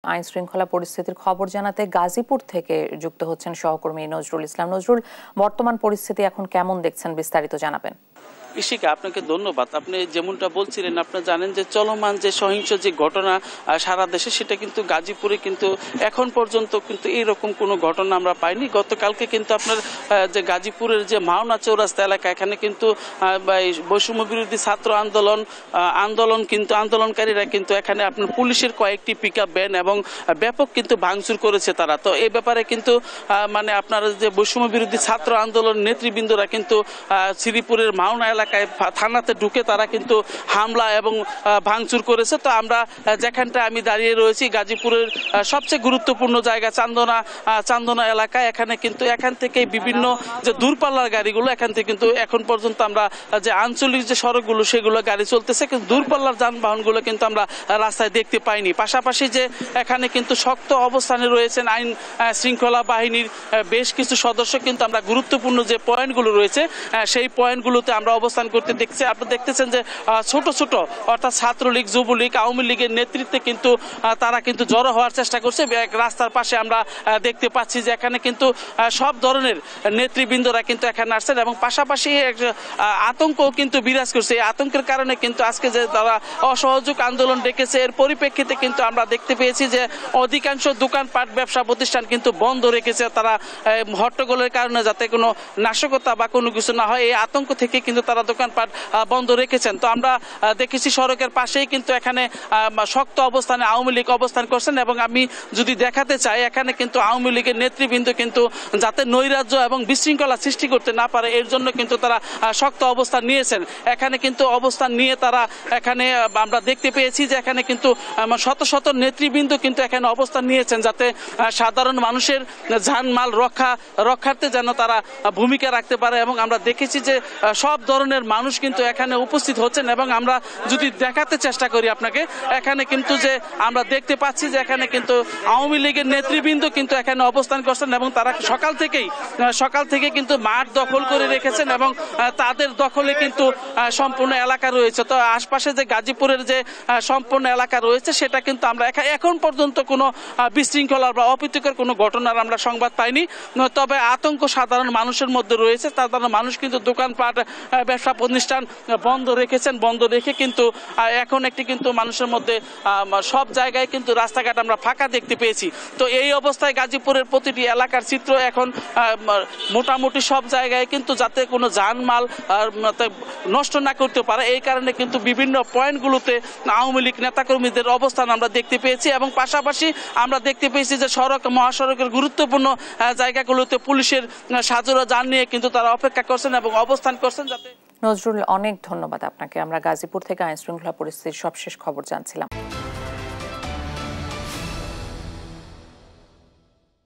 আইন শৃঙ্খলা পরিস্থিতির খবর জানাতে গাজীপুর থেকে যুক্ত হচ্ছেন সহকর্মী নজরুল ইসলাম। নজরুল, বর্তমান পরিস্থিতি এখন কেমন দেখছেন, বিস্তারিত জানাবেন। ইশিকা, আপনাকে ধন্যবাদ। আপনি যেমনটা বলছিলেন, আপনারা জানেন যে চলমান যে সহিংস যে ঘটনা সারা দেশে, সেটা কিন্তু গাজীপুরে কিন্তু এখন পর্যন্ত কিন্তু এইরকম কোনো ঘটনা আমরা পাইনি। গতকালকে কিন্তু আপনার যে গাজীপুরের যে মাওনা চৌরাস্তা এলাকা, এখানে কিন্তু বৈষম্য বিরোধী ছাত্র আন্দোলনকারীরা কিন্তু এখানে আপনার পুলিশের কয়েকটি পিকআপ ভ্যান এবং ব্যাপক কিন্তু ভাঙচুর করেছে তারা। তো এই ব্যাপারে কিন্তু মানে আপনার যে বৈষম্য বিরোধী ছাত্র আন্দোলন নেতৃবৃন্দরা কিন্তু শ্রীপুরের মাওনা এলাকায় থানাতে ঢুকে তারা কিন্তু হামলা এবং ভাঙচুর করেছে। তো আমরা যেখানটা আমি দাঁড়িয়ে রয়েছি, গাজীপুরের সবচেয়ে গুরুত্বপূর্ণ জায়গা চান্দনা এলাকা, এখানে কিন্তু এখান থেকে বিভিন্ন যে দূরপাল্লার গাড়িগুলো এখান থেকে কিন্তু এখন পর্যন্ত আমরা যে আঞ্চলিক যে সড়কগুলো সেগুলো গাড়ি চলতেছে, কিন্তু দূরপাল্লার যানবাহনগুলো কিন্তু আমরা রাস্তায় দেখতে পাইনি। পাশাপাশি যে এখানে কিন্তু শক্ত অবস্থানে রয়েছেন আইন শৃঙ্খলা বাহিনীর বেশ কিছু সদস্য, কিন্তু আমরা গুরুত্বপূর্ণ যে পয়েন্টগুলো রয়েছে সেই পয়েন্টগুলোতে আমরা অবস্থান করতে দেখছি। আপনি দেখতেছেন যে ছোট ছোট অর্থাৎ ছাত্রলীগ, যুবলীগ, আওয়ামী লীগের নেতৃত্বে কিন্তু তারা কিন্তু জড়ো হওয়ার চেষ্টা করছে। রাস্তার পাশে আমরা দেখতে পাচ্ছি যে এখানে কিন্তু সব ধরনের নেতৃবৃন্দরা কিন্তু এখানে আসছেন এবং পাশাপাশি আতঙ্ক কিন্তু বিরাজ করছে। এই আতঙ্কের কারণে কিন্তু আজকে যে তারা অসহযোগ আন্দোলন ডেকেছে, এর পরিপ্রেক্ষিতে কিন্তু আমরা দেখতে পেয়েছি যে অধিকাংশ দোকানপাট, ব্যবসা প্রতিষ্ঠান কিন্তু বন্ধ রেখেছে তারা হট্টগোলের কারণে, যাতে কোনো নাশকতা বা কোনো কিছু না হয়, এই আতঙ্ক থেকে কিন্তু তারা দোকানপাট বন্ধ রেখেছেন। তো আমরা দেখেছি সড়কের পাশেই কিন্তু এখানে শক্ত অবস্থানে আওয়ামী লীগ অবস্থান করছেন এবং আমি যদি দেখাতে চাই, এখানে কিন্তু আওয়ামী লীগের নেতৃবৃন্দ কিন্তু যাতে নৈরাজ্য এবং বিশৃঙ্খলা সৃষ্টি করতে না পারে এর জন্য কিন্তু তারা শক্ত অবস্থান নিয়েছেন। এখানে কিন্তু অবস্থান নিয়ে তারা এখানে আমরা দেখতে পেয়েছি যে এখানে কিন্তু শত শত নেতৃবৃন্দ কিন্তু এখানে অবস্থান নিয়েছেন, যাতে সাধারণ মানুষের জানমাল রক্ষার্থে যেন তারা ভূমিকা রাখতে পারে। এবং আমরা দেখেছি যে সব ধরনের মানুষ কিন্তু এখানে উপস্থিত হচ্ছেন এবং আমরা যদি দেখাতে চেষ্টা করি আপনাকে, এখানে কিন্তু যে আমরা দেখতে পাচ্ছি যে এখানে কিন্তু আওয়ামী লীগের নেতৃবৃন্দ কিন্তু এখানে অবস্থান করছেন এবং তারা সকাল থেকে কিন্তু মাঠ দখল করে রেখেছেন এবং তাদের দখলে কিন্তু সম্পূর্ণ এলাকা রয়েছে। তো আশপাশে যে গাজীপুরের যে সম্পূর্ণ এলাকা রয়েছে সেটা কিন্তু আমরা এখন পর্যন্ত কোনো বিশৃঙ্খলা বা অপ্রীতিকর কোনো ঘটনার আমরা সংবাদ পাইনি। তবে আতঙ্ক সাধারণ মানুষের মধ্যে রয়েছে। সাধারণ মানুষ কিন্তু দোকানপাট, ব্যবসা প্রতিষ্ঠান বন্ধ রেখে কিন্তু এখন একটি কিন্তু মানুষের মধ্যে সব জায়গায় কিন্তু রাস্তাঘাট আমরা ফাঁকা দেখতে পেয়েছি। তো এই অবস্থায় গাজীপুরের প্রতিটি এলাকার চিত্র এখন মোটামুটি সব জায়গায় কিন্তু যাতে কোনো জানমাল নষ্ট না করতে পারে, এই কারণে কিন্তু বিভিন্ন পয়েন্টগুলোতে আওয়ামী লীগ নেতাকর্মীদের অবস্থান আমরা দেখতে পেয়েছি এবং পাশাপাশি আমরা দেখতে পেয়েছি যে মহাসড়কের গুরুত্বপূর্ণ জায়গাগুলোতে পুলিশের সাজোরা যান নিয়ে কিন্তু তারা অপেক্ষা করছেন এবং অবস্থান করছেন। যাতে নজরুল, অনেক ধন্যবাদ আপনাকে। আমরা গাজীপুর থেকে আইন শৃঙ্খলা পরিস্থিতির সবশেষ খবর জানছিলাম।